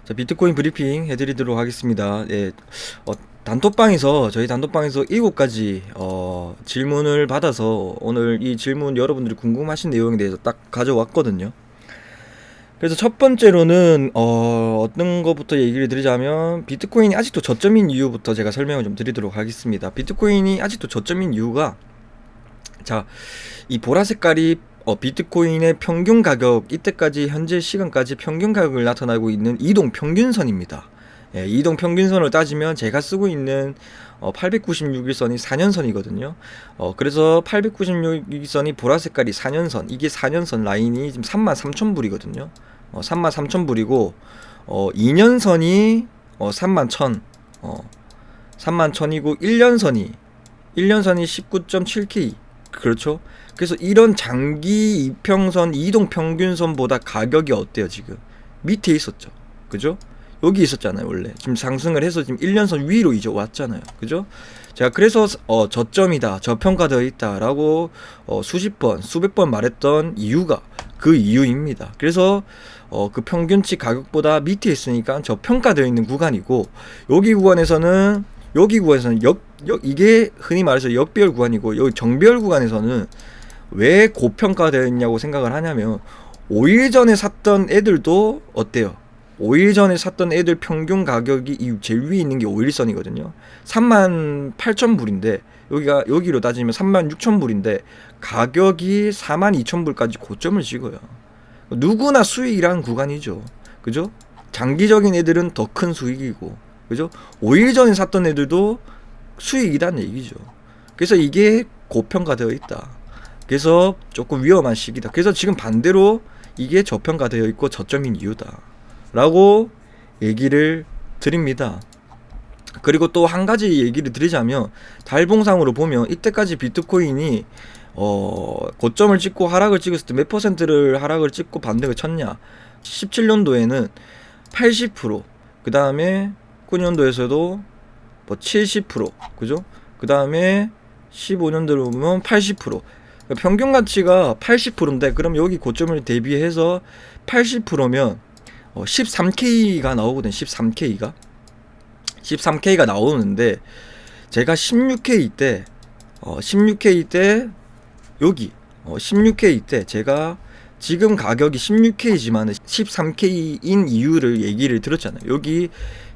자, 비트코인 브리핑 해드리도록 하겠습니다. 예, 단톡방에서 저희 단톡방에서 7가지 질문을 받아서 오늘 이 질문 여러분들이 궁금하신 내용에 대해서 딱 가져왔거든요. 그래서 첫 번째로는 어떤 것부터 얘기를 드리자면 비트코인이 아직도 저점인 이유부터 제가 설명을 좀 드리도록 하겠습니다. 비트코인이 아직도 저점인 이유가, 자, 이 보라 색깔이 비트코인의 평균 가격, 이때까지 현재 시간까지 평균 가격을 나타나고 있는 이동 평균선입니다. 예, 이동 평균선을 따지면 제가 쓰고 있는 896일선이 4년선이거든요. 그래서 896일선이 보라 색깔이 4년선, 이게 4년선 라인이 지금 33,000불이거든요. 33,000불이고 2년선이 31,000, 31,000이고 1년선이 19.7K. 그렇죠? 그래서 이런 장기 이평선, 이동 평균선보다 가격이 어때요? 지금 밑에 있었죠. 그죠? 여기 있었잖아요. 원래 지금 상승을 해서 지금 1년선 위로 이제 왔잖아요. 그죠? 제가 그래서 저점이다, 저평가되어 있다라고 수십 번, 수백 번 말했던 이유가 그 이유입니다. 그래서 그 평균치 가격보다 밑에 있으니까 저평가되어 있는 구간이고, 여기 구간에서는 이게 흔히 말해서 역배열 구간이고, 여기 정배열 구간에서는 왜 고평가되어 있냐고 생각을 하냐면, 5일 전에 샀던 애들도 어때요? 5일 전에 샀던 애들 평균 가격이 이 제일 위에 있는 게 5일선이거든요. 38,000불인데 여기로 따지면 36,000불인데 가격이 42,000불까지 고점을 찍어요. 누구나 수익이란 구간이죠. 그죠? 장기적인 애들은 더 큰 수익이고, 그죠? 5일 전에 샀던 애들도 수익이란 얘기죠. 그래서 이게 고평가되어 있다. 그래서 조금 위험한 시기다. 그래서 지금 반대로 이게 저평가되어 있고 저점인 이유다 라고 얘기를 드립니다. 그리고 또 한 가지 얘기를 드리자면, 달봉상으로 보면 이때까지 비트코인이 고점을 찍고 하락을 찍었을 때 몇 퍼센트를 하락을 찍고 반등을 쳤냐. 17년도에는 80%, 그 다음에 19년도에서도 뭐 70%, 그죠? 그 다음에 15년도로 보면 80%. 평균 가치가 80%인데 그럼 여기 고점을 대비해서 80%면 13K가 나오거든. 13K가 나오는데, 제가 16K 때 여기 16K 때 제가 지금 가격이 16K지만 13K인 이유를 얘기를 들었잖아요. 여기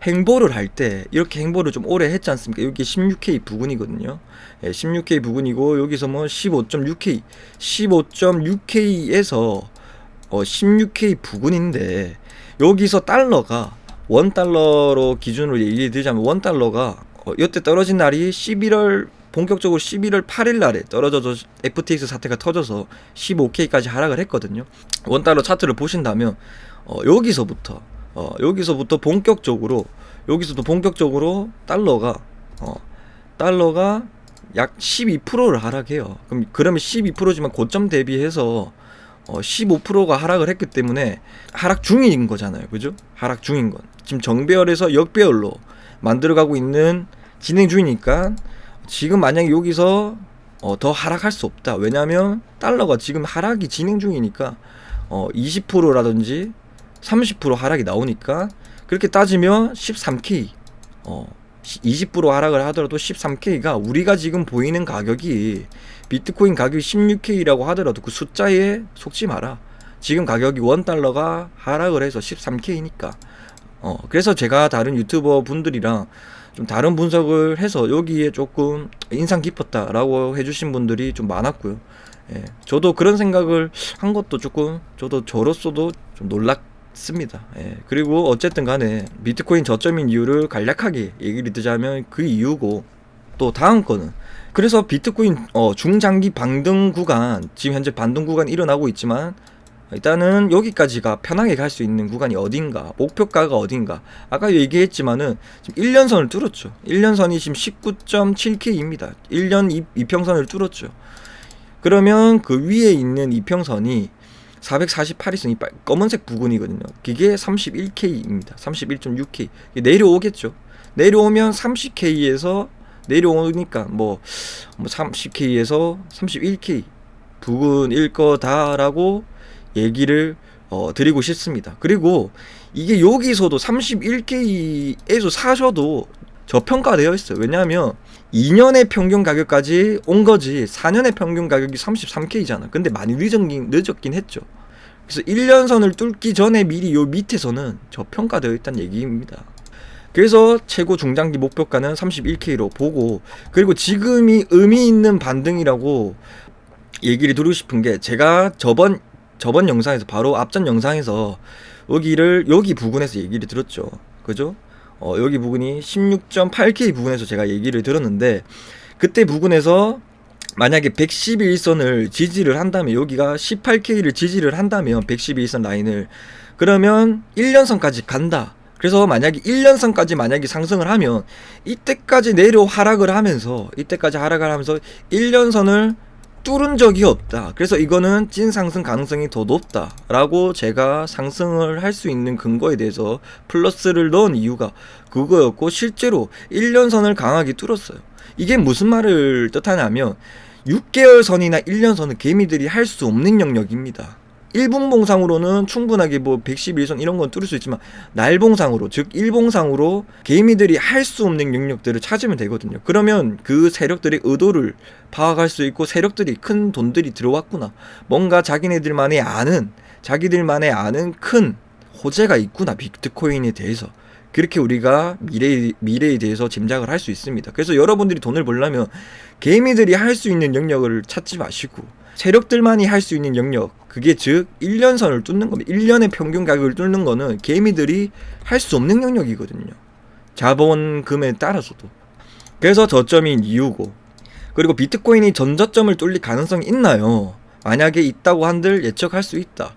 행보를 할 때 이렇게 행보를 좀 오래 했지 않습니까? 여기 16K 부근이거든요. 16K 부근이고, 여기서 뭐 15.6K, 15.6K에서 16K 부근인데, 여기서 달러가 $1로 기준으로 얘기 드리자면, $1가 이때 떨어진 날이 본격적으로 11월 8일 날에 떨어져서 FTX 사태가 터져서 15K까지 하락을 했거든요. $1 차트를 보신다면 여기서부터 본격적으로, 여기서도 본격적으로 달러가 약 12%를 하락해요. 그러면 12%지만 고점 대비해서 15%가 하락을 했기 때문에 하락 중인 거잖아요. 그죠? 하락 중인 건. 지금 정배열에서 역배열로 만들어가고 있는 진행 중이니까, 지금 만약에 여기서 더 하락할 수 없다. 왜냐하면 달러가 지금 하락이 진행 중이니까 20%라든지 30% 하락이 나오니까, 그렇게 따지면 13K, 20% 하락을 하더라도 13K가, 우리가 지금 보이는 가격이 비트코인 가격이 16K라고 하더라도 그 숫자에 속지 마라. 지금 가격이 $1가 하락을 해서 13K니까. 그래서 제가 다른 유튜버 분들이랑 좀 다른 분석을 해서 여기에 조금 인상 깊었다라고 해주신 분들이 좀 많았고요. 예, 저도 그런 생각을 한 것도 조금, 저로서도 좀 놀랐습니다. 예, 그리고 어쨌든 간에 비트코인 저점인 이유를 간략하게 얘기를 드자면 그 이유고, 또 다음 거는, 그래서 비트코인 중장기 반등 구간, 지금 현재 반등 구간이 일어나고 있지만, 일단은 여기까지가 편하게 갈 수 있는 구간이 어딘가, 목표가가 어딘가. 아까 얘기했지만은 지금 1년선을 뚫었죠. 1년선이 지금 19.7K입니다. 1년 이평선을 뚫었죠. 그러면 그 위에 있는 이평선이 448일선이 검은색 부근이거든요. 그게 31K입니다. 31.6K. 내려오겠죠. 내려오면 30K에서 내려오니까 뭐 30K에서 31K 부근일 거다라고 얘기를 드리고 싶습니다. 그리고 이게 여기서도 31K에서 사셔도 저평가되어 있어요. 왜냐하면 2년의 평균 가격까지 온 거지 4년의 평균 가격이 33K잖아. 근데 많이 늦었긴 했죠. 그래서 1년선을 뚫기 전에 미리 요 밑에서는 저평가되어 있다는 얘기입니다. 그래서 최고 중장기 목표가는 31K로 보고, 그리고 지금이 의미 있는 반등이라고 얘기를 드리고 싶은 게, 제가 저번 영상에서, 바로 앞전 영상에서 여기 부근에서 얘기를 들었죠. 그죠? 여기 부근이 16.8K 부근에서 제가 얘기를 들었는데, 그때 부근에서 만약에 111선을 지지를 한다면, 여기가 18K를 지지를 한다면 111선 라인을, 그러면 1년선까지 간다. 그래서 만약에 1년선까지 만약에 상승을 하면 이때까지 하락을 하면서 1년선을 뚫은 적이 없다. 그래서 이거는 찐 상승 가능성이 더 높다라고 제가 상승을 할 수 있는 근거에 대해서 플러스를 넣은 이유가 그거였고, 실제로 1년선을 강하게 뚫었어요. 이게 무슨 말을 뜻하냐면 6개월 선이나 1년 선은 개미들이 할 수 없는 영역입니다. 일분봉상으로는 충분하게 뭐 111선 이런 건 뚫을 수 있지만, 날봉상으로, 즉 일봉상으로 개미들이 할 수 없는 영역들을 찾으면 되거든요. 그러면 그 세력들의 의도를 파악할 수 있고, 세력들이, 큰 돈들이 들어왔구나, 뭔가 자기들만의 아는 큰 호재가 있구나, 비트코인에 대해서. 그렇게 우리가 미래에 대해서 짐작을 할 수 있습니다. 그래서 여러분들이 돈을 벌려면 개미들이 할 수 있는 영역을 찾지 마시고, 세력들만이 할 수 있는 영역, 그게 즉 1년선을 뚫는 겁니다. 1년의 평균 가격을 뚫는 거는 개미들이 할 수 없는 영역이거든요. 자본금에 따라서도. 그래서 저점인 이유고, 그리고 비트코인이 전저점을 뚫릴 가능성이 있나요? 만약에 있다고 한들 예측할 수 있다.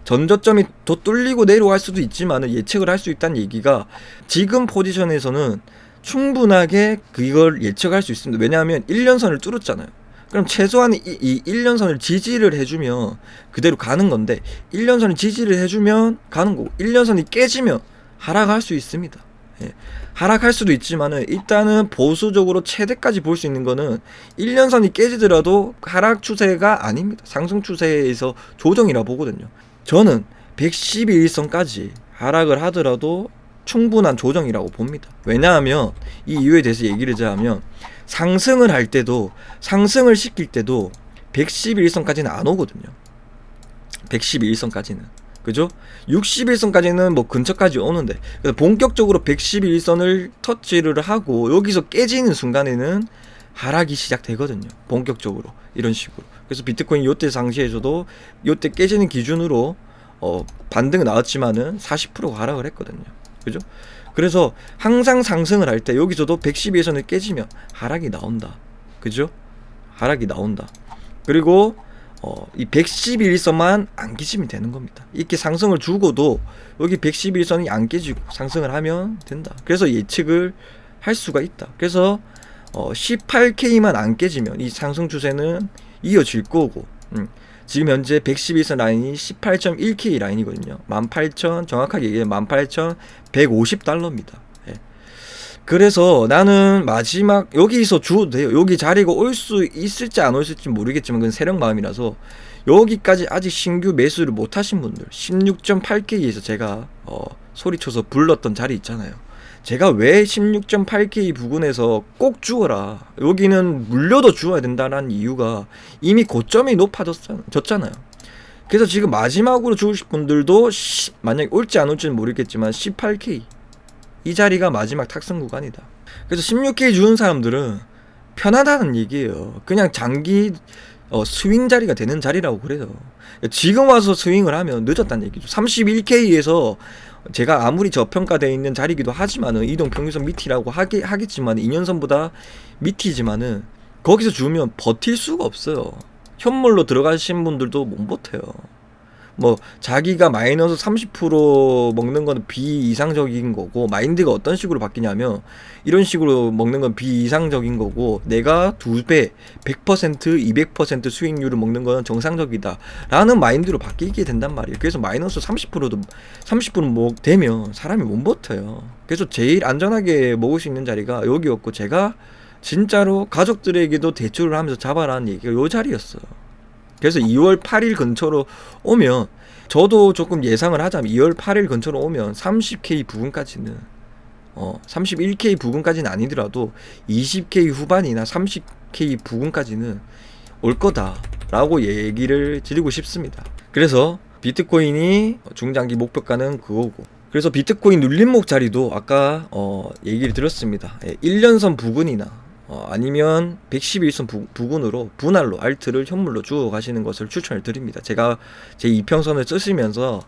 전저점이 더 뚫리고 내려갈 수도 있지만 예측을 할 수 있다는 얘기가, 지금 포지션에서는 충분하게 그걸 예측할 수 있습니다. 왜냐하면 1년선을 뚫었잖아요. 그럼 최소한 이 1년선을 지지를 해주면 그대로 가는 건데, 1년선을 지지를 해주면 가는 거고, 1년선이 깨지면 하락할 수 있습니다. 예. 하락할 수도 있지만은 일단은 보수적으로 최대까지 볼 수 있는 거는 1년선이 깨지더라도 하락 추세가 아닙니다. 상승 추세에서 조정이라 보거든요. 저는 111선까지 하락을 하더라도 충분한 조정이라고 봅니다. 왜냐하면 이 이유에 대해서 얘기를 하자면, 상승을 할 때도, 상승을 시킬 때도 111선까지는 안 오거든요. 111선까지는. 그죠? 61선까지는 뭐 근처까지 오는데, 그래서 본격적으로 111선을 터치를 하고 여기서 깨지는 순간에는 하락이 시작되거든요. 본격적으로. 이런 식으로. 그래서 비트코인 요때 상시에서도 요때 깨지는 기준으로 반등은 나왔지만은 40%가 하락을 했거든요. 그죠? 그래서 항상 상승을 할 때 여기서도 112선을 깨지면 하락이 나온다. 그죠? 하락이 나온다. 그리고 이 111선만 안 깨지면 되는 겁니다. 이렇게 상승을 주고도 여기 111선이 안 깨지고 상승을 하면 된다. 그래서 예측을 할 수가 있다. 그래서 18K만 안 깨지면 이 상승 추세는 이어질 거고, 지금 현재 111선 라인이 18.1K 라인이거든요. 18,000, 정확하게 얘기하면 18,150달러입니다. 예. 그래서 나는 마지막 여기서 주어도 돼요. 여기 자리가 올 수 있을지 안 올지 모르겠지만 그건 세력 마음이라서, 여기까지 아직 신규 매수를 못 하신 분들, 16.8K에서 제가 소리쳐서 불렀던 자리 있잖아요. 제가 왜 16.8K 부근에서 꼭 주어라, 여기는 물려도 주어야 된다는 이유가, 이미 고점이 높아졌잖아요. 그래서 지금 마지막으로 주실 분들도 만약에 올지 안 올지는 모르겠지만 18K 이 자리가 마지막 탁승 구간이다. 그래서 16K 주는 사람들은 편하다는 얘기예요. 그냥 장기 스윙 자리가 되는 자리라고 그래요. 지금 와서 스윙을 하면 늦었다는 얘기죠. 31K에서 제가 아무리 저평가되어 있는 자리이기도 하지만은, 이동 평균선 밑이라고 하겠지만 2년선보다 밑이지만은 거기서 주면 버틸 수가 없어요. 현물로 들어가신 분들도 못 버텨요. 뭐 자기가 마이너스 30% 먹는 건 비이상적인 거고, 마인드가 어떤 식으로 바뀌냐면 이런 식으로 먹는 건 비이상적인 거고, 내가 2배 100% 200% 수익률을 먹는 건 정상적이다 라는 마인드로 바뀌게 된단 말이에요. 그래서 마이너스 30%도 30% 되면 사람이 못 버텨요. 그래서 제일 안전하게 먹을 수 있는 자리가 여기였고, 제가 진짜로 가족들에게도 대출을 하면서 잡아라는 얘기가 요 자리였어요. 그래서 2월 8일 근처로 오면 저도 조금 예상을 하자면 2월 8일 근처로 오면 30K 부근까지는 31K 부근까지는 아니더라도 20K 후반이나 30K 부근까지는 올 거다라고 얘기를 드리고 싶습니다. 그래서 비트코인이 중장기 목표가는 그거고, 그래서 비트코인 눌림목 자리도 아까 얘기를 드렸습니다. 1년선 부근이나 아니면 111선 부근으로 분할로 알트를 현물로 주워 가시는 것을 추천을 드립니다. 제가 제 이평선을 쓰시면서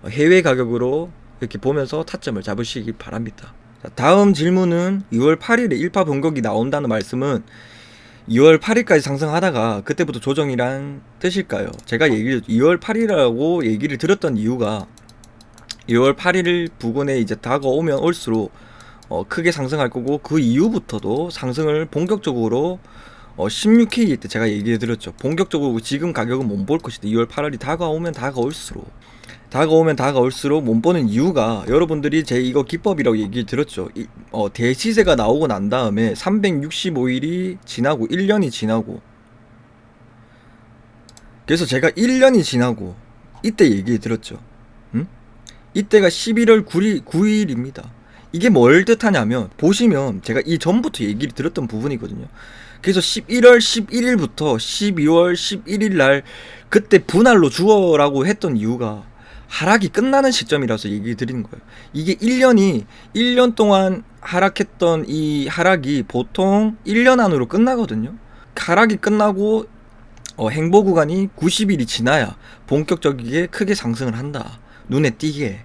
해외 가격으로 이렇게 보면서 타점을 잡으시기 바랍니다. 자, 다음 질문은 2월 8일에 1파 변곡이 나온다는 말씀은 2월 8일까지 상승하다가 그때부터 조정이란 뜻일까요? 제가 2월 8일이라고 얘기를 드렸던 이유가 2월 8일 부근에 이제 다가오면 올수록 크게 상승할 거고, 그 이후부터도 상승을 본격적으로 16K 때 제가 얘기해 드렸죠. 본격적으로 지금 가격은 못 볼 것이다. 2월 8일이 다가오면 다가올수록 못 보는 이유가, 여러분들이 제 이거 기법이라고 얘기 드렸죠. 대시세가 나오고 난 다음에 365일이 지나고 1년이 지나고, 그래서 제가 1년이 지나고 이때 얘기해 드렸죠. 이때가 11월 9일입니다. 이게 뭘 뜻하냐면, 보시면 제가 이 전부터 얘기를 드렸던 부분이거든요. 그래서 11월 11일부터 12월 11일 날 그때 분할로 주어라고 했던 이유가 하락이 끝나는 시점이라서 얘기 드리는 거예요. 이게 1년 동안 하락했던 이 하락이 보통 1년 안으로 끝나거든요. 하락이 끝나고 행보 구간이 90일이 지나야 본격적이게 크게 상승을 한다. 눈에 띄게.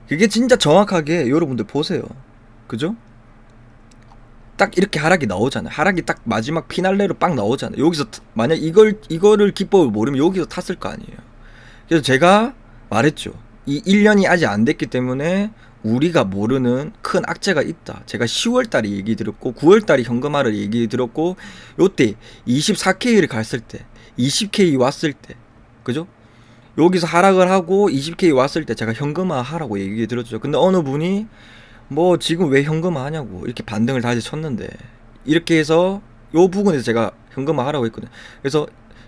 그게 진짜 정확하게 여러분들 보세요. 그죠? 딱 이렇게 하락이 나오잖아요. 하락이 딱 마지막 피날레로 빡 나오잖아요. 여기서 만약 이거를 기법을 모르면 여기서 탔을 거 아니에요. 그래서 제가 말했죠. 이 1년이 아직 안 됐기 때문에 우리가 모르는 큰 악재가 있다. 제가 10월달에 얘기 드렸고, 9월달에 현금화를 얘기 드렸고, 요때 24K를 갔을 때, 20K 왔을 때, 그죠? 여기서 하락을 하고 20K 왔을 때 제가 현금화 하라고 얘기 드렸죠. 근데 어느 분이 뭐 지금 왜 현금화 하냐고 이렇게 반등을 다시 쳤는데, 이렇게 해서 요 부분에서 제가 현금화 하라고 했거든요. 그래서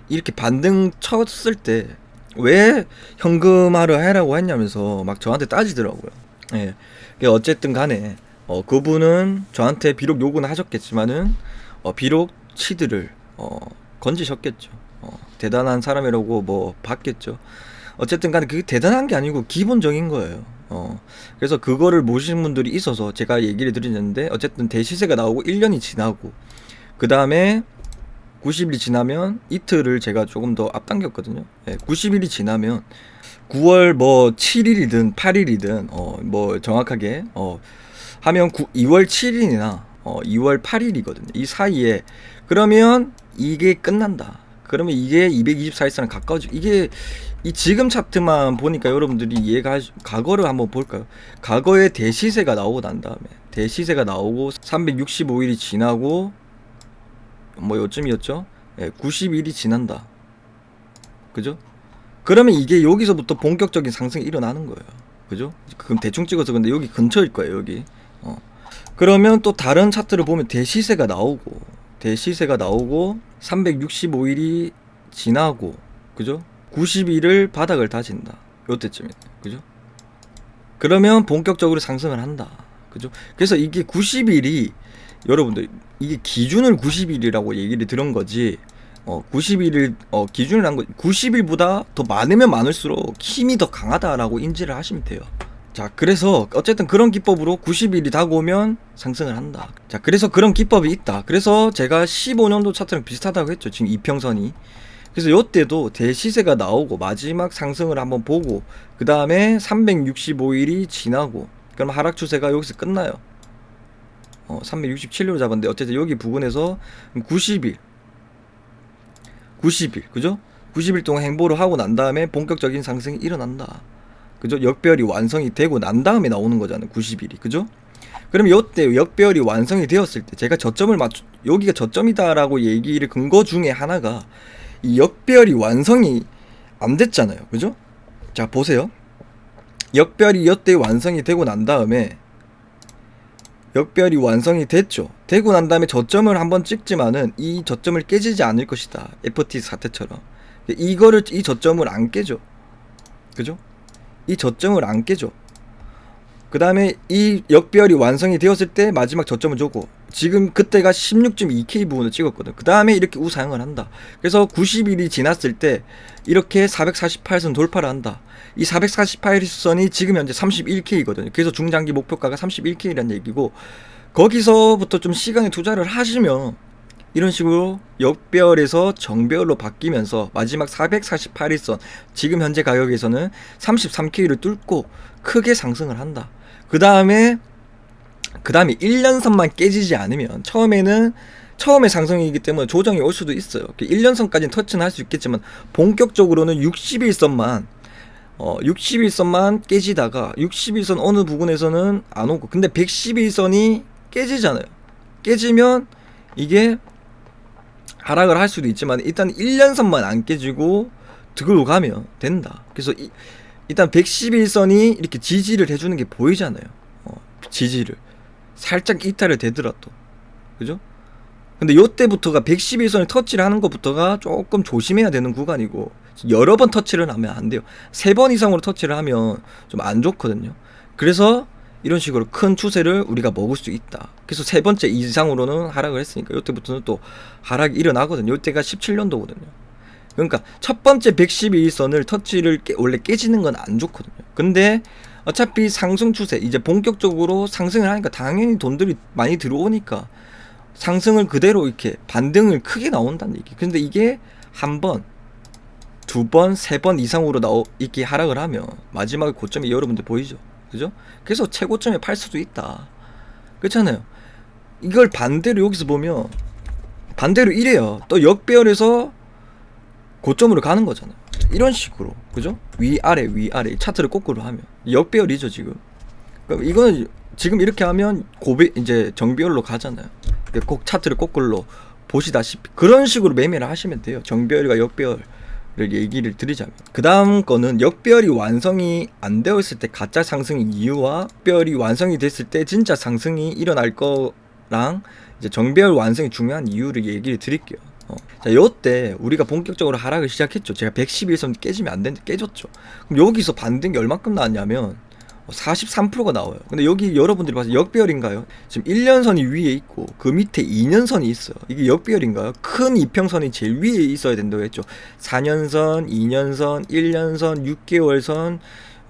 이렇게 반등 쳤을 때 왜 현금화를 하라고 했냐면서 막 저한테 따지더라고요. 예. 어쨌든 간에 그분은 저한테 비록 요구는 하셨겠지만은 비록 치드를 건지셨겠죠. 대단한 사람이라고 뭐 봤겠죠. 어쨌든 간에 그게 대단한 게 아니고 기본적인 거예요. 그래서 그거를 모르시는 분들이 있어서 제가 얘기를 드리는데, 어쨌든 대시세가 나오고 1년이 지나고 그 다음에 90일이 지나면 이틀을 제가 조금 더 앞당겼거든요. 90일이 지나면 9월 뭐 7일이든 8일이든 뭐 정확하게 하면 2월 7일이나 2월 8일이거든요. 이 사이에 그러면 이게 끝난다. 그러면 이게 224일선에 가까워지고, 이게 이 지금 차트만 보니까 여러분들이 이해가 과거를 한번 볼까요? 과거에 대시세가 나오고 난 다음에 대시세가 나오고 365일이 지나고 뭐 요쯤이었죠? 90일이 지난다. 그죠? 그러면 이게 여기서부터 본격적인 상승이 일어나는 거예요. 그죠? 그럼 대충 찍어서 근데 여기 근처일 거예요, 여기. 그러면 또 다른 차트를 보면 대시세가 나오고 365일이 지나고, 그죠? 90일을 바닥을 다진다. 요때쯤이에요. 그죠? 그러면 본격적으로 상승을 한다. 그죠? 그래서 이게 90일이 여러분들, 이게 기준을 90일이라고 얘기를 들은 거지, 90일을 기준을 한 거, 90일보다 더 많으면 많을수록 힘이 더 강하다라고 인지를 하시면 돼요. 자, 그래서 어쨌든 그런 기법으로 90일이 다가오면 상승을 한다. 자, 그래서 그런 기법이 있다. 그래서 제가 15년도 차트랑 비슷하다고 했죠. 지금 이평선이. 그래서 요때도 대시세가 나오고 마지막 상승을 한번 보고, 그 다음에 365일이 지나고, 그럼 하락 추세가 여기서 끝나요. 367로 잡았는데 어쨌든 여기 부근에서 90일, 그죠? 90일 동안 행보를 하고 난 다음에 본격적인 상승이 일어난다. 그죠? 역배열이 완성이 되고 난 다음에 나오는 거잖아요. 90일이. 그죠? 그럼 요때 역배열이 완성이 되었을 때 제가 저점을 여기가 저점이다라고 얘기를 근거 중에 하나가, 이 역배열이 완성이 안 됐잖아요. 그죠? 자, 보세요. 역배열이 요때 완성이 되고 난 다음에 역배열이 완성이 됐죠. 되고 난 다음에 저점을 한번 찍지만은 이 저점을 깨지지 않을 것이다. FT 사태처럼. 이 저점을 안 깨죠. 그죠? 이 저점을 안 깨죠. 그 다음에 이 역배열이 완성이 되었을 때 마지막 저점을 주고, 지금 그때가 16.2K 부분을 찍었거든. 그 다음에 이렇게 우상을 한다. 그래서 90일이 지났을 때 이렇게 448선 돌파를 한다. 이 448선이 지금 현재 31K거든요. 그래서 중장기 목표가가 31K라는 얘기고, 거기서부터 좀 시간에 투자를 하시면 이런 식으로 역배열에서 정배열로 바뀌면서 마지막 448일선, 지금 현재 가격에서는 33K를 뚫고 크게 상승을 한다. 그 다음에 1년선만 깨지지 않으면, 처음에 상승이기 때문에 조정이 올 수도 있어요. 1년선까지는 터치는 할 수 있겠지만 본격적으로는 60일선만 깨지다가 60일선 어느 부분에서는 안 오고, 근데 110일선이 깨지잖아요. 깨지면 이게 하락을 할 수도 있지만 일단 1년선만 안 깨지고 들고 가면 된다. 그래서 일단 111선이 이렇게 지지를 해주는 게 보이잖아요. 지지를 살짝 이탈을 되더라도, 그죠? 근데 요때부터가 111선을 터치를 하는 것부터가 조금 조심해야 되는 구간이고, 여러 번 터치를 하면 안 돼요. 3번 이상으로 터치를 하면 좀 안 좋거든요. 그래서 이런 식으로 큰 추세를 우리가 먹을 수 있다. 그래서 3번째 이상으로는 하락을 했으니까 요때부터는 또 하락이 일어나거든요. 요때가 17년도거든요. 그러니까 첫 번째 112일선을 터치를 원래 깨지는 건 안 좋거든요. 근데 어차피 상승 추세, 이제 본격적으로 상승을 하니까 당연히 돈들이 많이 들어오니까 상승을 그대로 이렇게 반등을 크게 나온다는 얘기. 근데 이게 한 번, 두 번, 세 번 이상으로 이렇게 하락을 하면 마지막에 고점이 여러분들 보이죠? 그죠? 그래서 최고점에 팔 수도 있다. 그렇잖아요. 이걸 반대로 여기서 보면 반대로 이래요. 또 역배열에서 고점으로 가는 거잖아요. 이런 식으로, 그죠? 위아래 차트를 거꾸로 하면 역배열이죠 지금. 그러니까 이거는 지금 이렇게 하면 이제 정배열로 가잖아요. 꼭 차트를 거꾸로 보시다시피 그런 식으로 매매를 하시면 돼요. 정배열과 역배열을 얘기를 드리자면, 그 다음 거는 역배열이 완성이 안 되었을 때 가짜 상승의 이유와 역배열이 완성이 됐을 때 진짜 상승이 일어날 거랑 이제 정배열 완성이 중요한 이유를 얘기를 드릴게요. 자, 요때 우리가 본격적으로 하락을 시작했죠. 제가 111선 깨지면 안 되는데 깨졌죠. 그럼 여기서 반등이 얼마큼 나왔냐면 43%가 나와요. 근데 여기 여러분들이 봐서 역배열인가요? 지금 1년선이 위에 있고 그 밑에 2년선이 있어요. 이게 역배열인가요? 큰 이평선이 제일 위에 있어야 된다고 했죠. 4년선, 2년선, 1년선, 6개월선,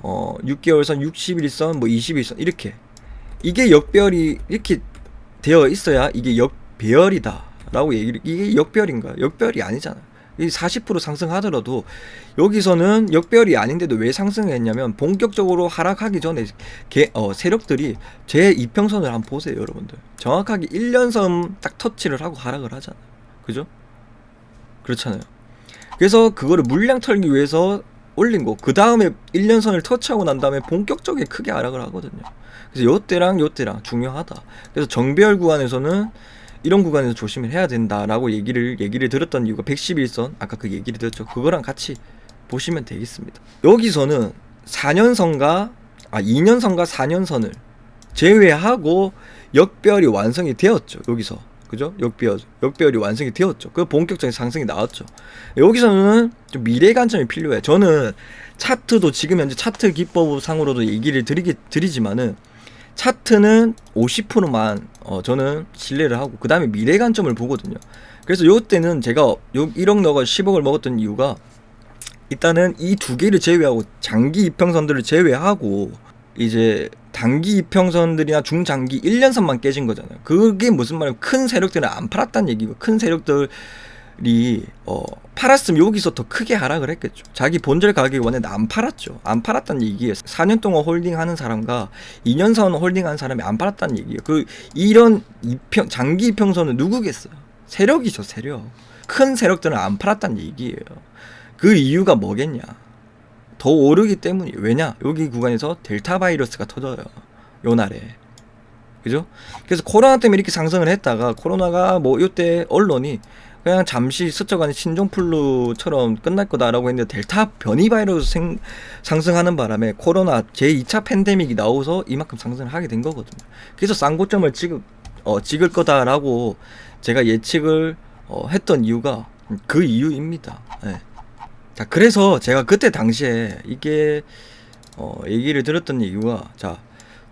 6개월선, 60일선, 뭐 20일선 이렇게. 이게 역배열이 이렇게 되어 있어야 이게 역배열이다 라고 얘기를, 이게 역배열인가요? 역배열이 아니잖아요. 이 40% 상승하더라도 여기서는 역배열이 아닌데도 왜 상승했냐면 본격적으로 하락하기 전에 세력들이 제 이평선을 한번 보세요. 여러분들 정확하게 1년선 딱 터치를 하고 하락을 하잖아요. 그죠? 그렇잖아요. 그래서 그거를 물량 털기 위해서 올린 거, 그 다음에 1년선을 터치하고 난 다음에 본격적인 크게 하락을 하거든요. 그래서 요때랑 중요하다. 그래서 정배열 구간에서는 이런 구간에서 조심을 해야 된다라고 얘기를 들었던 이유가 111선, 아까 그 얘기를 들었죠. 그거랑 같이 보시면 되겠습니다. 여기서는 2년선과 4년선을 제외하고 역배열이 완성이 되었죠. 여기서, 그죠? 역배열이 완성이 되었죠. 그 본격적인 상승이 나왔죠. 여기서는 좀 미래 관점이 필요해요. 저는 차트도 지금 현재 차트 기법상으로도 얘기를 드리지만은 차트는 50%만 저는 신뢰를 하고 그 다음에 미래 관점을 보거든요. 그래서 요때는 제가 1억 넣어가 10억을 먹었던 이유가, 일단은 이 두 개를 제외하고 장기 이평선들을 제외하고 이제 단기 이평선들이나 중장기 1년선만 깨진 거잖아요. 그게 무슨 말이에요? 큰 세력들은 안 팔았다는 얘기고, 큰 세력들이 팔았으면 여기서 더 크게 하락을 했겠죠. 자기 본절 가격이 원했는데 안 팔았죠. 안 팔았다는 얘기예요. 4년 동안 홀딩하는 사람과 2년선 홀딩하는 사람이 안 팔았다는 얘기예요. 이런 장기 이평선은 누구겠어요? 세력이죠, 세력. 큰 세력들은 안 팔았다는 얘기예요. 그 이유가 뭐겠냐? 더 오르기 때문이에요. 왜냐? 여기 구간에서 델타 바이러스가 터져요. 요 날에. 그죠? 그래서 코로나 때문에 이렇게 상승을 했다가, 코로나가 뭐 요때 언론이 그냥 잠시 스쳐가는 신종플루처럼 끝날 거다라고 했는데 델타 변이 바이러스 상승하는 바람에 코로나 제2차 팬데믹이 나와서 이만큼 상승을 하게 된 거거든요. 그래서 쌍고점을 찍을 거다라고 제가 예측을 했던 이유가 그 이유입니다. 네. 자, 그래서 제가 그때 당시에 이게 얘기를 들었던 이유가, 자,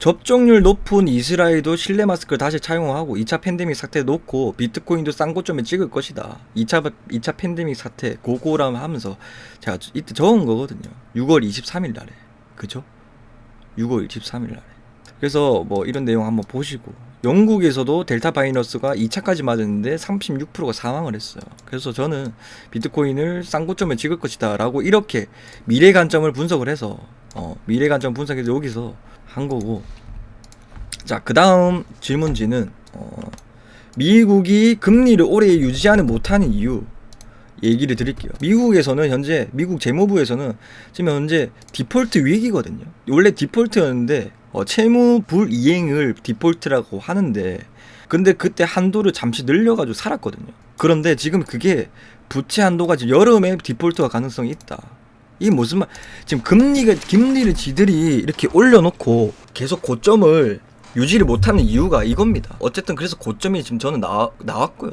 접종률 높은 이스라엘도 실내 마스크를 다시 차용하고 2차 팬데믹 사태 놓고 비트코인도 싼 고점에 찍을 것이다. 2차 팬데믹 사태 고고람 하면서 제가 이때 적은 거거든요. 6월 23일 날에. 그죠? 6월 23일 날에. 그래서 뭐 이런 내용 한번 보시고, 영국에서도 델타 바이러스가 2차까지 맞았는데 36%가 사망을 했어요. 그래서 저는 비트코인을 싼 고점에 찍을 것이다 라고 이렇게 미래 관점을 분석을 해서 미래 관점 분석해서 여기서 한 거고. 자, 그 다음 질문지는 미국이 금리를 오래 유지하는 못하는 이유 얘기를 드릴게요. 미국에서는 현재, 미국 재무부에서는 지금 현재 디폴트 위기거든요. 원래 디폴트였는데 채무 불이행을 디폴트라고 하는데, 근데 그때 한도를 잠시 늘려가지고 살았거든요. 그런데 지금 그게 부채 한도가 지금 여름에 디폴트가 가능성이 있다. 이게 무슨 말? 지금 금리를 지들이 이렇게 올려놓고 계속 고점을 유지를 못하는 이유가 이겁니다. 어쨌든 그래서 고점이 지금 저는 나왔고요.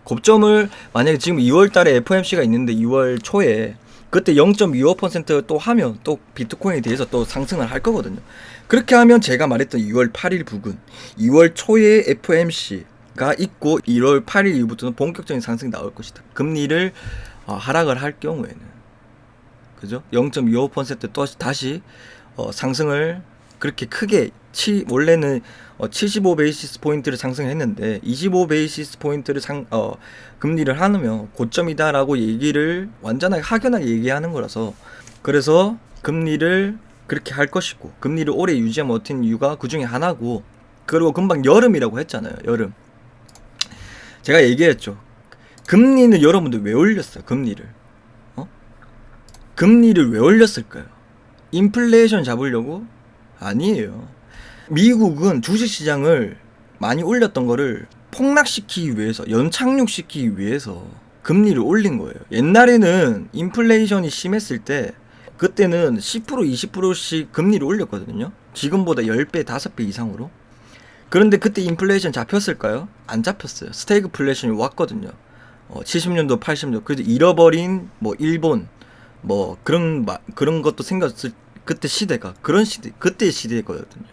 고점을 만약에 지금 2월 달에 FOMC가 있는데 2월 초에 그때 0.25% 또 하면 또 비트코인에 대해서 또 상승을 할 거거든요. 그렇게 하면 제가 말했던 2월 8일 부근, 2월 초에 FOMC가 있고 1월 8일 이후부터는 본격적인 상승이 나올 것이다. 금리를 하락을 할 경우에는, 그죠? 0.25%또 다시 상승을 그렇게 크게 원래는 75 베이시스 포인트를 상승했는데 25 베이시스 포인트를 금리를 하면 고점이다라고 얘기를 완전하게 확연하게 얘기하는 거라서, 그래서 금리를 그렇게 할 것이고, 금리를 오래 유지하면 못한 이유가 그 중에 하나고, 그리고 금방 여름이라고 했잖아요. 여름. 제가 얘기했죠. 금리는 여러분들 왜 올렸어요? 금리를 왜 올렸을까요? 인플레이션 잡으려고? 아니에요. 미국은 주식시장을 많이 올렸던 거를 폭락시키기 위해서, 연착륙시키기 위해서 금리를 올린 거예요. 옛날에는 인플레이션이 심했을 때 그때는 10% 20%씩 금리를 올렸거든요. 지금보다 10배 5배 이상으로. 그런데 그때 인플레이션 잡혔을까요? 안 잡혔어요. 스태그플레이션이 왔거든요. 70년도 80년도. 그래서 잃어버린 뭐 일본 뭐 그런 것도 생겼을 그때 시대가 그때 시대거든요.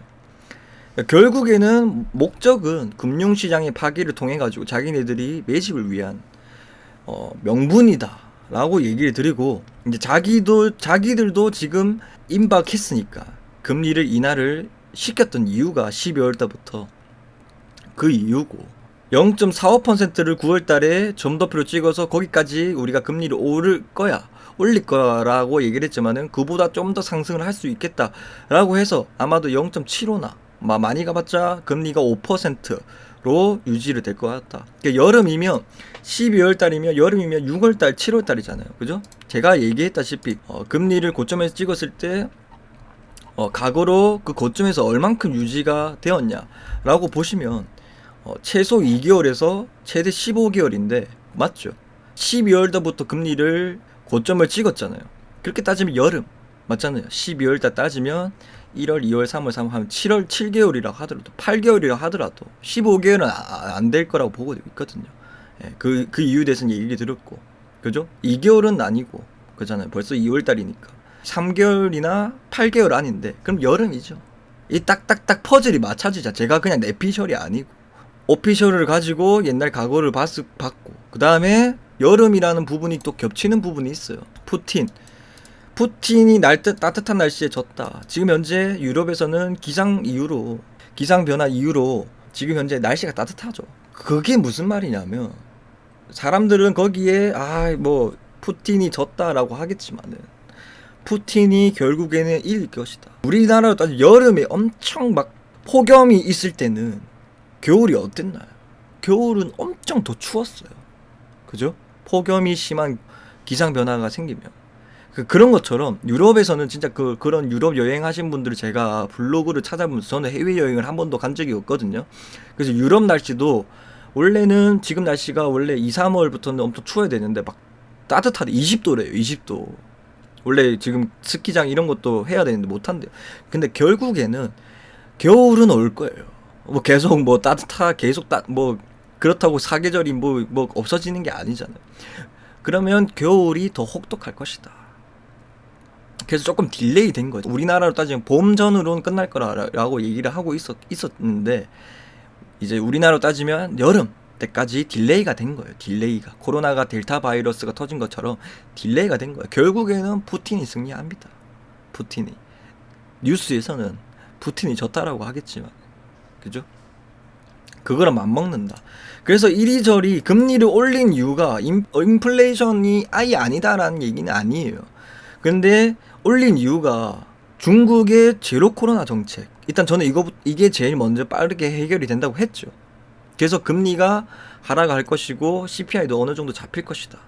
결국에는 목적은 금융시장의 파기를 통해 가지고 자기네들이 매집을 위한 명분이다 라고 얘기를 드리고, 이제 자기들도 지금 임박했으니까 금리를 인하를 시켰던 이유가 12월 달부터 그 이유고, 0.45%를 9월 달에 점도표로 찍어서 거기까지 우리가 금리를 올릴 거라고 얘기를 했지만은 그보다 좀 더 상승을 할 수 있겠다라고 해서 아마도 0.75나 많이 가봤자 금리가 5%로 유지를 될 것 같다. 그러니까 여름이면 12월 달이면 여름이면 6월 달, 7월 달이잖아요. 그죠? 제가 얘기했다시피 금리를 고점에서 찍었을 때 과거로 그 고점에서 얼만큼 유지가 되었냐라고 보시면 최소 2개월에서 최대 15개월인데 맞죠? 12월 달부터 금리를 고점을 찍었잖아요. 그렇게 따지면 여름 맞잖아요. 12월 달 따지면 1월, 2월, 3월, 4월 하면 7월 7개월이라고 하더라도 8개월이라고 하더라도 15개월은 안 될 거라고 보고 있거든요. 예, 그 이유에 대해서는 얘기 들었고, 그죠? 2개월은 아니고 그잖아요. 벌써 2월 달이니까 3개월이나 8개월 아닌데 그럼 여름이죠. 이 딱딱딱 퍼즐이 맞춰지자. 제가 그냥 내피셜이 아니고 오피셜을 가지고 옛날 과거를 봤고, 그 다음에 여름이라는 부분이 또 겹치는 부분이 있어요. 푸틴이 따뜻한 날씨에 졌다. 지금 현재 유럽에서는 기상 변화 이후로 지금 현재 날씨가 따뜻하죠. 그게 무슨 말이냐면, 사람들은 거기에 뭐 푸틴이 졌다라고 하겠지만은 푸틴이 결국에는 이길 것이다. 우리나라로 따지면 여름에 엄청 막 폭염이 있을 때는 겨울이 어땠나요? 겨울은 엄청 더 추웠어요. 그죠? 폭염이 심한 기상 변화가 생기면 그런 것처럼 유럽에서는 진짜 그런 유럽 여행하신 분들을 제가 블로그를 찾아보면서, 저는 해외여행을 한 번도 간 적이 없거든요. 그래서 유럽 날씨도 원래는 지금 날씨가 원래 2, 3월부터는 엄청 추워야 되는데 막 따뜻하대. 20도래요. 20도. 원래 지금 스키장 이런 것도 해야 되는데 못한대요. 근데 결국에는 겨울은 올 거예요. 뭐 계속 뭐 그렇다고 사계절이 뭐 없어지는 게 아니잖아요. 그러면 겨울이 더 혹독할 것이다. 그래서 조금 딜레이 된 거죠. 우리나라로 따지면 봄 전후로는 끝날 거라고 얘기를 하고 있었는데 이제 우리나라로 따지면 여름 때까지 딜레이가 된 거예요. 딜레이가. 코로나가 델타 바이러스가 터진 것처럼 딜레이가 된 거예요. 결국에는 푸틴이 승리합니다. 푸틴이. 뉴스에서는 푸틴이 졌다라고 하겠지만, 그죠? 그거랑 맞먹는다. 그래서 이리저리 금리를 올린 이유가 인플레이션이 아예 아니다라는 얘기는 아니에요. 근데 올린 이유가 중국의 제로 코로나 정책. 일단 저는 이게 제일 먼저 빠르게 해결이 된다고 했죠. 그래서 금리가 하락할 것이고 CPI도 어느 정도 잡힐 것이다.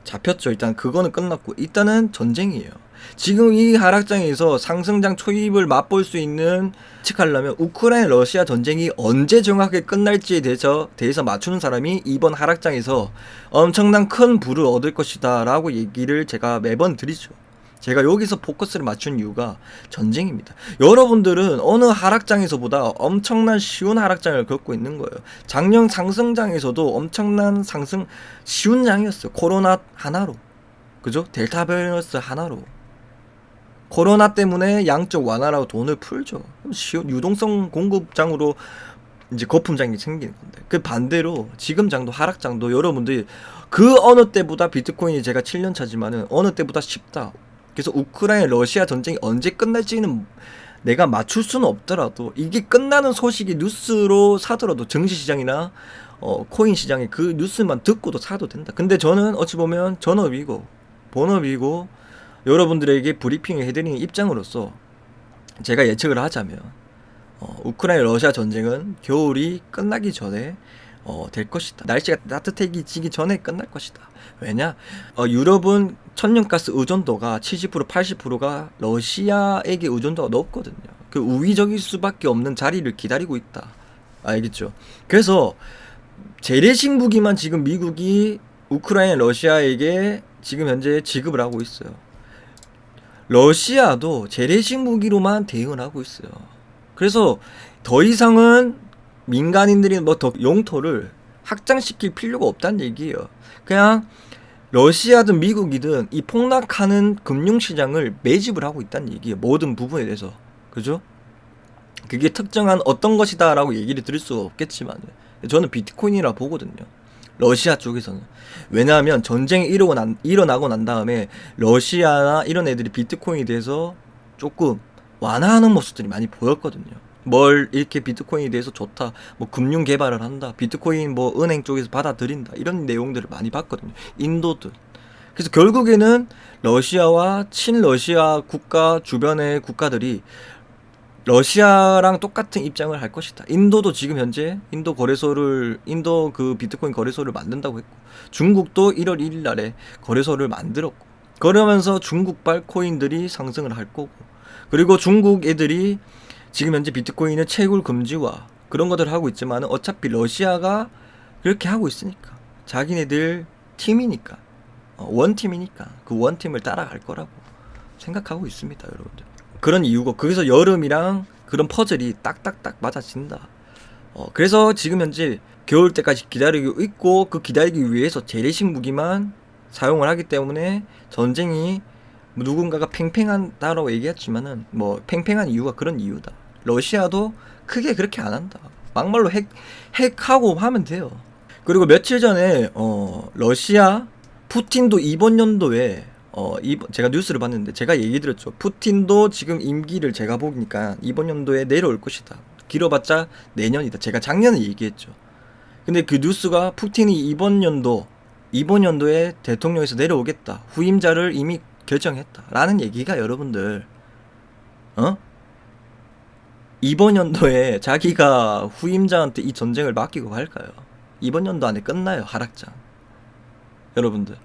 잡혔죠. 일단 그거는 끝났고 일단은 전쟁이에요. 지금 이 하락장에서 상승장 초입을 맛볼 수 있는 측하려면 우크라이나 러시아 전쟁이 언제 정확하게 끝날지에 대해서 맞추는 사람이 이번 하락장에서 엄청난 큰 부를 얻을 것이다 라고 얘기를 제가 매번 드리죠. 제가 여기서 포커스를 맞춘 이유가 전쟁입니다. 여러분들은 어느 하락장에서보다 엄청난 쉬운 하락장을 겪고 있는 거예요. 작년 상승장에서도 엄청난 상승 쉬운 장이었어요. 코로나 하나로. 그죠? 델타 바이러스 하나로. 코로나 때문에 양적 완화라고 돈을 풀죠. 쉬운 유동성 공급장으로 이제 거품장이 생기는 건데. 그 반대로 지금 장도 하락장도 여러분들이 그 어느 때보다 비트코인이 제가 7년 차지만은 어느 때보다 쉽다. 그래서 우크라이나 러시아 전쟁이 언제 끝날지는 내가 맞출 수는 없더라도 이게 끝나는 소식이 뉴스로 사더라도 증시시장이나 코인 시장에 그 뉴스만 듣고도 사도 된다. 근데 저는 어찌 보면 전업이고 본업이고 여러분들에게 브리핑을 해드리는 입장으로서 제가 예측을 하자면 우크라이나 러시아 전쟁은 겨울이 끝나기 전에 될 것이다. 날씨가 따뜻해지기 전에 끝날 것이다. 왜냐? 유럽은 천연가스 의존도가 70% 80%가 러시아에게 의존도가 높거든요. 그 우위적일 수밖에 없는 자리를 기다리고 있다. 알겠죠? 그래서 재래식 무기만 지금 미국이 우크라이나 러시아에게 지금 현재 지급을 하고 있어요. 러시아도 재래식 무기로만 대응을 하고 있어요. 그래서 더 이상은 민간인들이 뭐 더 영토를 확장시킬 필요가 없다는 얘기예요. 그냥 러시아든 미국이든 이 폭락하는 금융시장을 매집을 하고 있다는 얘기예요. 모든 부분에 대해서. 그죠? 그게 특정한 어떤 것이다 라고 얘기를 드릴 수가 없겠지만 저는 비트코인이라 보거든요. 러시아 쪽에서는. 왜냐하면 전쟁이 일어나고 난 다음에 러시아나 이런 애들이 비트코인에 대해서 조금 완화하는 모습들이 많이 보였거든요. 뭘 이렇게 비트코인에 대해서 좋다, 뭐 금융 개발을 한다, 비트코인 뭐 은행 쪽에서 받아들인다, 이런 내용들을 많이 봤거든요. 인도들. 그래서 결국에는 러시아와 친러시아 국가 주변의 국가들이 러시아랑 똑같은 입장을 할 것이다. 인도도 지금 현재 인도 그 비트코인 거래소를 만든다고 했고, 중국도 1월 1일 날에 거래소를 만들었고, 그러면서 중국발 코인들이 상승을 할 거고, 그리고 중국 애들이 지금 현재 비트코인의 채굴 금지와 그런 것들을 하고 있지만 어차피 러시아가 그렇게 하고 있으니까 자기네들 팀이니까 원팀이니까 그 원팀을 따라갈 거라고 생각하고 있습니다, 여러분들. 그런 이유고, 거기서 여름이랑 그런 퍼즐이 딱딱딱 맞아진다. 그래서 지금 현재 겨울 때까지 기다리고 있고, 그 기다리기 위해서 재래식 무기만 사용을 하기 때문에 전쟁이 누군가가 팽팽한다라고 얘기했지만은 뭐 팽팽한 이유가 그런 이유다. 러시아도 크게 그렇게 안 한다. 막말로 핵하고 하면 돼요. 그리고 며칠 전에 러시아 푸틴도 이번 연도에 제가 뉴스를 봤는데 제가 얘기 드렸죠. 푸틴도 지금 임기를 제가 보니까 이번 연도에 내려올 것이다. 길어봤자 내년이다. 제가 작년에 얘기했죠. 근데 그 뉴스가 푸틴이 이번 연도에 대통령에서 내려오겠다. 후임자를 이미 결정했다. 라는 얘기가 여러분들, 이번 연도에 자기가 후임자한테 이 전쟁을 맡기고 갈까요? 이번 연도 안에 끝나요, 하락장. 여러분들.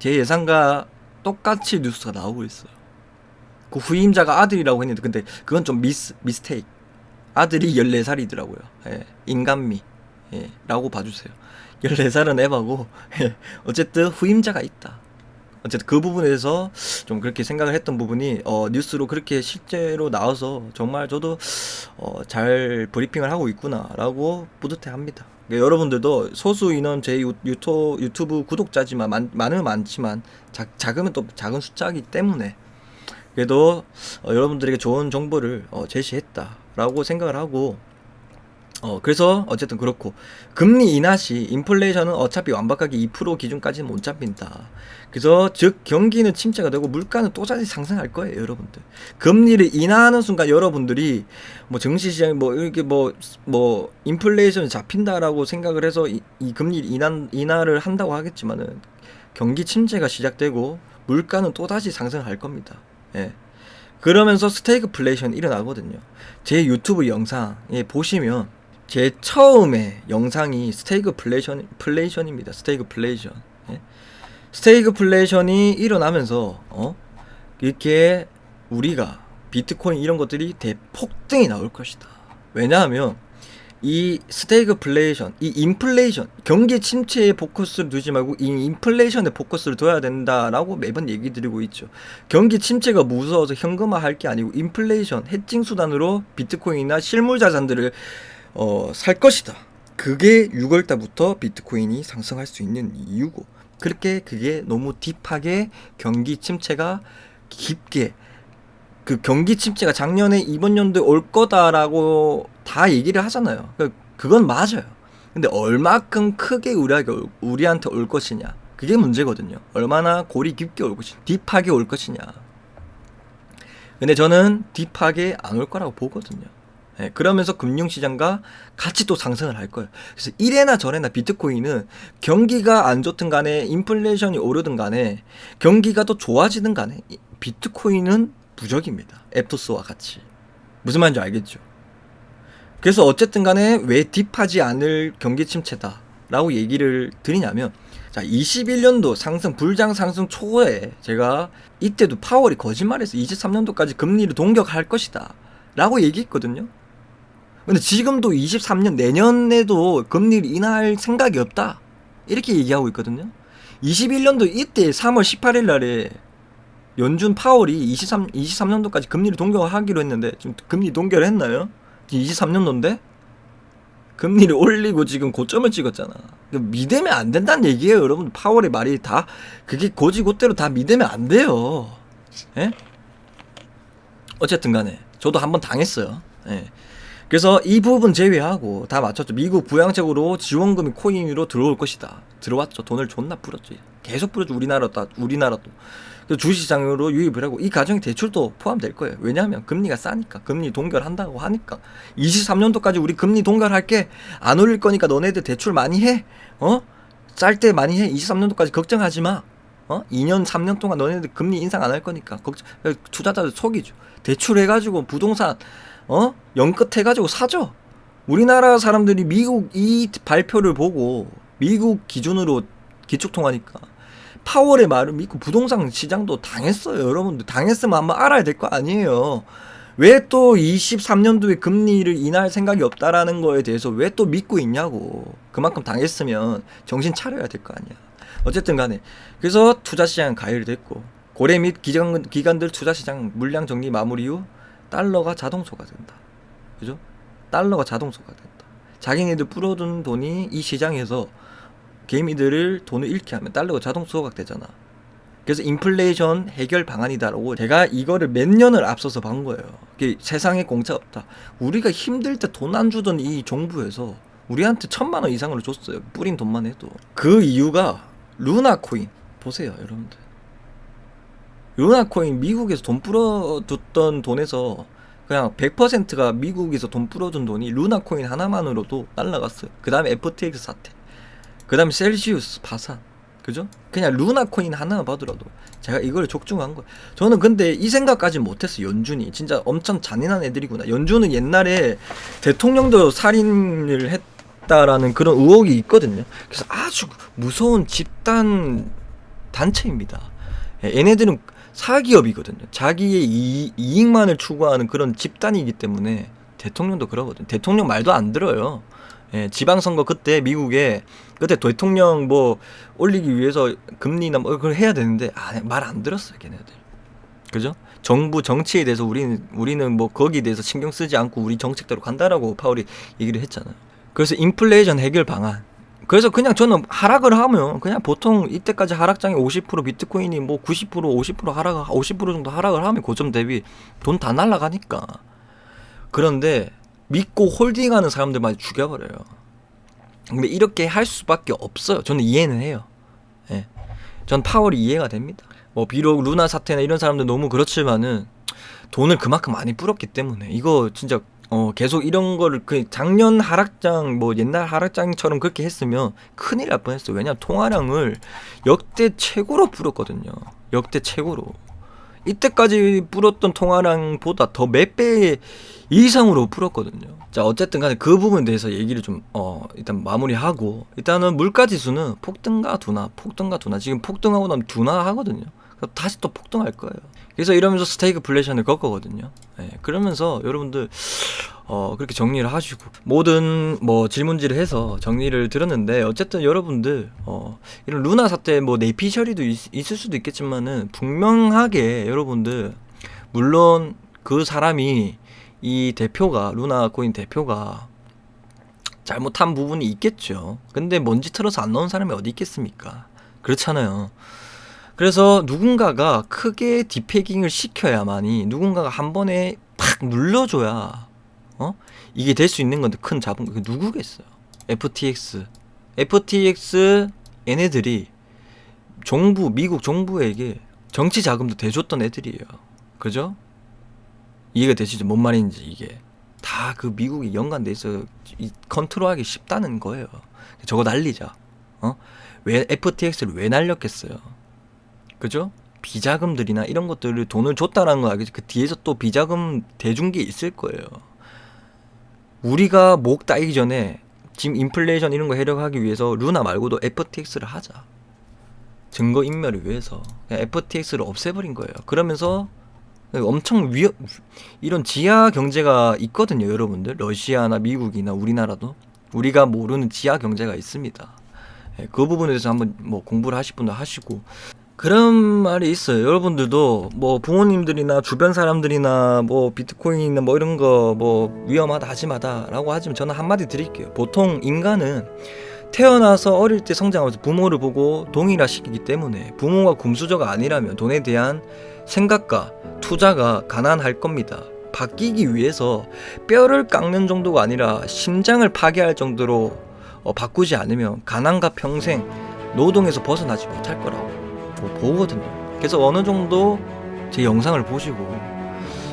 제 예상과 똑같이 뉴스가 나오고 있어요. 그 후임자가 아들이라고 했는데, 근데 그건 좀 미스테이크. 아들이 14살이더라고요. 예, 인간미. 라고 봐주세요. 14살은 에바고, 어쨌든 후임자가 있다. 어쨌든 그 부분에 대해서 좀 그렇게 생각을 했던 부분이 뉴스로 그렇게 실제로 나와서 정말 저도 잘 브리핑을 하고 있구나라고 뿌듯해합니다. 그러니까 여러분들도 소수 인원 제 유튜브 구독자지만 많으면 많지만 작으면 또 작은 숫자이기 때문에 그래도 여러분들에게 좋은 정보를 제시했다라고 생각을 하고 그래서 어쨌든 그렇고 금리 인하 시 인플레이션은 어차피 완벽하게 2% 기준까지는 못 잡힌다. 그래서 즉 경기는 침체가 되고 물가는 또다시 상승할 거예요, 여러분들. 금리를 인하하는 순간 여러분들이 뭐 증시시장 뭐 이렇게 뭐 인플레이션이 잡힌다라고 생각을 해서 이 금리 인하를 한다고 하겠지만은 경기 침체가 시작되고 물가는 또다시 상승할 겁니다. 예. 그러면서 스태그플레이션이 일어나거든요. 제 유튜브 영상에 보시면 제 처음에 영상이 스태그플레이션입니다. 스태그플레이션. 예? 스태그플레이션이 일어나면서 이렇게 우리가 비트코인 이런 것들이 대폭등이 나올 것이다. 왜냐하면 이 스태그플레이션, 이 인플레이션, 경기 침체에 포커스를 두지 말고 이 인플레이션에 포커스를 둬야 된다라고 매번 얘기 드리고 있죠. 경기 침체가 무서워서 현금화 할 게 아니고 인플레이션, 해칭 수단으로 비트코인이나 실물 자산들을 살 것이다. 그게 6월달부터 비트코인이 상승할 수 있는 이유고, 그게 너무 딥하게 경기 침체가 깊게, 그 경기 침체가 작년에 이번 연도에 올 거다라고 다 얘기를 하잖아요. 그건 맞아요. 근데 얼마큼 크게 우리한테 올 것이냐, 그게 문제거든요. 얼마나 골이 깊게 올 것이냐, 딥하게 올 것이냐. 근데 저는 딥하게 안 올 거라고 보거든요. 예, 그러면서 금융시장과 같이 또 상승을 할 거예요. 그래서 이래나 저래나 비트코인은 경기가 안 좋든 간에 인플레이션이 오르든 간에 경기가 더 좋아지든 간에 비트코인은 부적입니다. 앱토스와 같이. 무슨 말인지 알겠죠? 그래서 어쨌든 간에 왜 딥하지 않을 경기 침체다 라고 얘기를 드리냐면, 자, 21년도 불장 상승 초에 제가 이때도 파월이 거짓말해서 23년도까지 금리를 동결할 것이다 라고 얘기했거든요. 근데 지금도 23년 내년에도 금리를 인하할 생각이 없다 이렇게 얘기하고 있거든요. 21년도 이때 3월 18일 날에 연준 파월이 23년도까지 금리를 동결하기로 했는데 지금 금리 동결했나요? 23년도인데 금리를 올리고 지금 고점을 찍었잖아. 믿으면 안 된다는 얘기예요, 여러분. 파월의 말이 다 그게 고지고대로 다 믿으면 안 돼요. 예? 어쨌든 간에 저도 한번 당했어요. 예. 그래서 이 부분 제외하고 다 맞췄죠. 미국 부양책으로 지원금이 코인으로 들어올 것이다. 들어왔죠. 돈을 존나 뿌렸죠. 계속 뿌렸죠. 우리나라도. 주식시장으로 유입을 하고 이 가정의 대출도 포함될 거예요. 왜냐하면 금리가 싸니까. 금리 동결한다고 하니까. 23년도까지 우리 금리 동결할게. 안 올릴 거니까 너네들 대출 많이 해. 쌀 때 많이 해. 23년도까지 걱정하지 마. 2년 3년 동안 너네들 금리 인상 안 할 거니까 투자자들 속이죠. 대출해가지고 부동산 연끝해가지고 사죠. 우리나라 사람들이 미국 이 발표를 보고 미국 기준으로 기축통화니까 파월의 말을 믿고 부동산 시장도 당했어요. 여러분들 당했으면 한번 알아야 될 거 아니에요. 왜 또 23년도에 금리를 인하할 생각이 없다라는 거에 대해서 왜 또 믿고 있냐고. 그만큼 당했으면 정신 차려야 될 거 아니야. 어쨌든 간에 그래서 투자시장 가열됐고 고래 및 기관들 투자시장 물량 정리 마무리 후 달러가 자동소가 된다. 그죠? 달러가 자동소가 된다. 자기네들 뿌려둔 돈이 이 시장에서 개미들을 돈을 잃게 하면 달러가 자동 소각되잖아. 그래서 인플레이션 해결 방안이다라고 제가 이거를 몇 년을 앞서서 본 거예요. 세상에 공짜 없다. 우리가 힘들 때 돈 안 주던 이 정부에서 우리한테 1,000만 원 이상으로 줬어요. 뿌린 돈만 해도. 그 이유가 루나코인. 보세요, 여러분들. 루나코인 미국에서 돈 뿌려줬던 돈에서 그냥 100%가 미국에서 돈 뿌려준 돈이 루나코인 하나만으로도 날라갔어요. 그 다음에 FTX 사태, 그 다음에 셀시우스 파산, 그죠? 그냥 루나코인 하나만 봐더라도 제가 이걸 족중한 거예요. 저는 근데 이 생각까지 못했어요. 연준이 진짜 엄청 잔인한 애들이구나. 연준은 옛날에 대통령도 살인을 했다라는 그런 의혹이 있거든요. 그래서 아주 무서운 집단 단체입니다. 얘네들은 사기업이거든요. 자기의 이익만을 추구하는 그런 집단이기 때문에 대통령도 그러거든요. 대통령 말도 안 들어요. 예, 지방선거 그때 미국에 그때 대통령 뭐 올리기 위해서 금리나 뭐 그걸 해야 되는데 말 안 들었어요 걔네들. 그죠? 정부 정치에 대해서 우리는 뭐 거기에 대해서 신경 쓰지 않고 우리 정책대로 간다라고 파월이 얘기를 했잖아요. 그래서 인플레이션 해결 방안. 그래서 그냥 저는 하락을 하면 그냥 보통 이때까지 하락장이 50% 비트코인이 뭐 90% 50% 하락 50% 정도 하락을 하면 고점 대비 돈 다 날라가니까. 그런데 믿고 홀딩하는 사람들만 죽여버려요. 근데 이렇게 할 수밖에 없어요. 저는 이해는 해요. 예. 전 파월이 이해가 됩니다. 뭐 비록 루나 사태나 이런 사람들 너무 그렇지만은 돈을 그만큼 많이 뿌렸기 때문에 이거 진짜 계속 이런 거를 그 작년 하락장 뭐 옛날 하락장처럼 그렇게 했으면 큰일 날 뻔했어요. 왜냐면 통화량을 역대 최고로 뿌렸거든요. 역대 최고로. 이때까지 뿌렸던 통화량보다 더 몇 배 이상으로 풀었거든요. 자, 어쨌든 간에 그 부분에 대해서 얘기를 좀 일단 마무리하고, 일단은 물가지수는 폭등과 둔화 지금 폭등하고 나면 둔화하거든요. 다시 또 폭등할 거예요. 그래서 이러면서 스태그플레이션을 겪거든요. 네, 그러면서 여러분들 그렇게 정리를 하시고, 모든 뭐 질문지를 해서 정리를 들었는데, 어쨌든 여러분들 이런 루나 사태 뭐 내피 처리도 있을 수도 있겠지만은 분명하게 여러분들, 물론 그 사람이 이 대표가 루나 코인 대표가 잘못한 부분이 있겠죠. 근데 먼지 털어서 안 넣은 사람이 어디 있겠습니까? 그렇잖아요. 그래서 누군가가 크게 디패깅을 시켜야만이, 누군가가 한 번에 팍 눌러줘야 이게 될 수 있는 건데, 큰 자본, 그게 누구겠어요? FTX 얘네들이 미국 정부에게 정치 자금도 대줬던 애들이에요. 그죠? 이해가 되시죠? 뭔 말인지. 이게 다 그 미국이 연관돼 있어 컨트롤하기 쉽다는 거예요. 저거 날리자. 왜 FTX를 왜 날렸겠어요? 그죠? 비자금들이나 이런 것들을 돈을 줬다라는 거 알겠지? 그 뒤에서 또 비자금 대준 게 있을 거예요. 우리가 목 따이기 전에 지금 인플레이션 이런 거 해결하기 위해서 루나 말고도 FTX를 하자. 증거 인멸을 위해서 그냥 FTX를 없애버린 거예요. 그러면서 엄청 이런 지하 경제가 있거든요, 여러분들. 러시아나 미국이나 우리나라도 우리가 모르는 지하 경제가 있습니다. 그 부분에 대해서 한번 뭐 공부를 하실 분들 하시고, 그런 말이 있어요. 여러분들도 뭐 부모님들이나 주변 사람들이나 뭐 비트코인이나 뭐 이런 거 뭐 위험하다 하지 마다라고 하지만 저는 한마디 드릴게요. 보통 인간은 태어나서 어릴 때 성장하면서 부모를 보고 동일화시키기 때문에, 부모가 금수저가 아니라면 돈에 대한 생각과 투자가 가난할 겁니다. 바뀌기 위해서 뼈를 깎는 정도가 아니라 심장을 파괴할 정도로 바꾸지 않으면 가난과 평생 노동에서 벗어나지 못할 거라고 보거든요. 그래서 어느 정도 제 영상을 보시고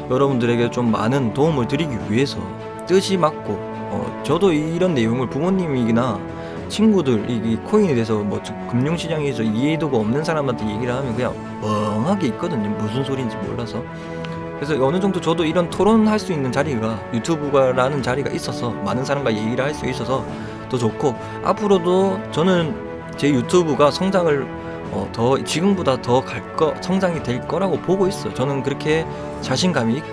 여러분들에게 좀 많은 도움을 드리기 위해서 뜻이 맞고, 저도 이런 내용을 부모님이나 친구들, 이 코인에 대해서 뭐 금융시장에서 이해도가 없는 사람한테 얘기를 하면 그냥 멍하게 있거든요. 무슨 소리인지 몰라서. 그래서 어느 정도 저도 이런 토론할 수 있는 자리가, 유튜브라는 자리가 있어서 많은 사람과 얘기를 할 수 있어서 더 좋고, 앞으로도 저는 제 유튜브가 성장을 더 지금보다 더 성장이 될 거라고 보고 있어요. 저는 그렇게 자신감이 있고,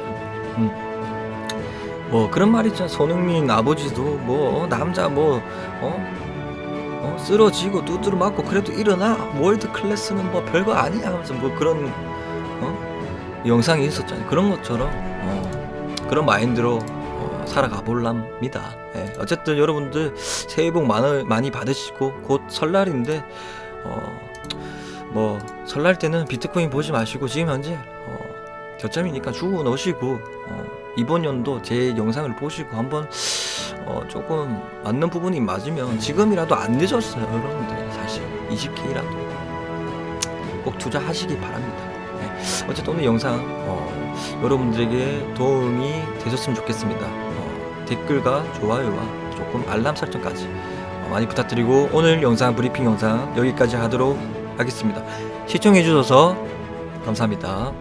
뭐 그런 말 있잖아. 손흥민 아버지도 뭐 남자 쓰러지고 두드려 맞고 그래도 일어나, 월드 클래스는 뭐 별거 아니야 하면서 뭐 그런 영상이 있었잖아요. 그런 것처럼 그런 마인드로 살아가 볼랍니다. 예, 어쨌든 여러분들 새해 복 많이 받으시고, 곧 설날인데 뭐 설날 때는 비트코인 보지 마시고 지금 현재 저점이니까 주고 넣으시고, 이번 연도 제 영상을 보시고 한번 조금 맞는 부분이 맞으면 지금이라도 안 늦었어요. 여러분들 사실 20K라도 꼭 투자하시기 바랍니다. 네. 어쨌든 오늘 영상 여러분들에게 도움이 되셨으면 좋겠습니다. 댓글과 좋아요와 조금 알람 설정까지 많이 부탁드리고, 오늘 영상 브리핑 영상 여기까지 하도록 하겠습니다. 시청해주셔서 감사합니다.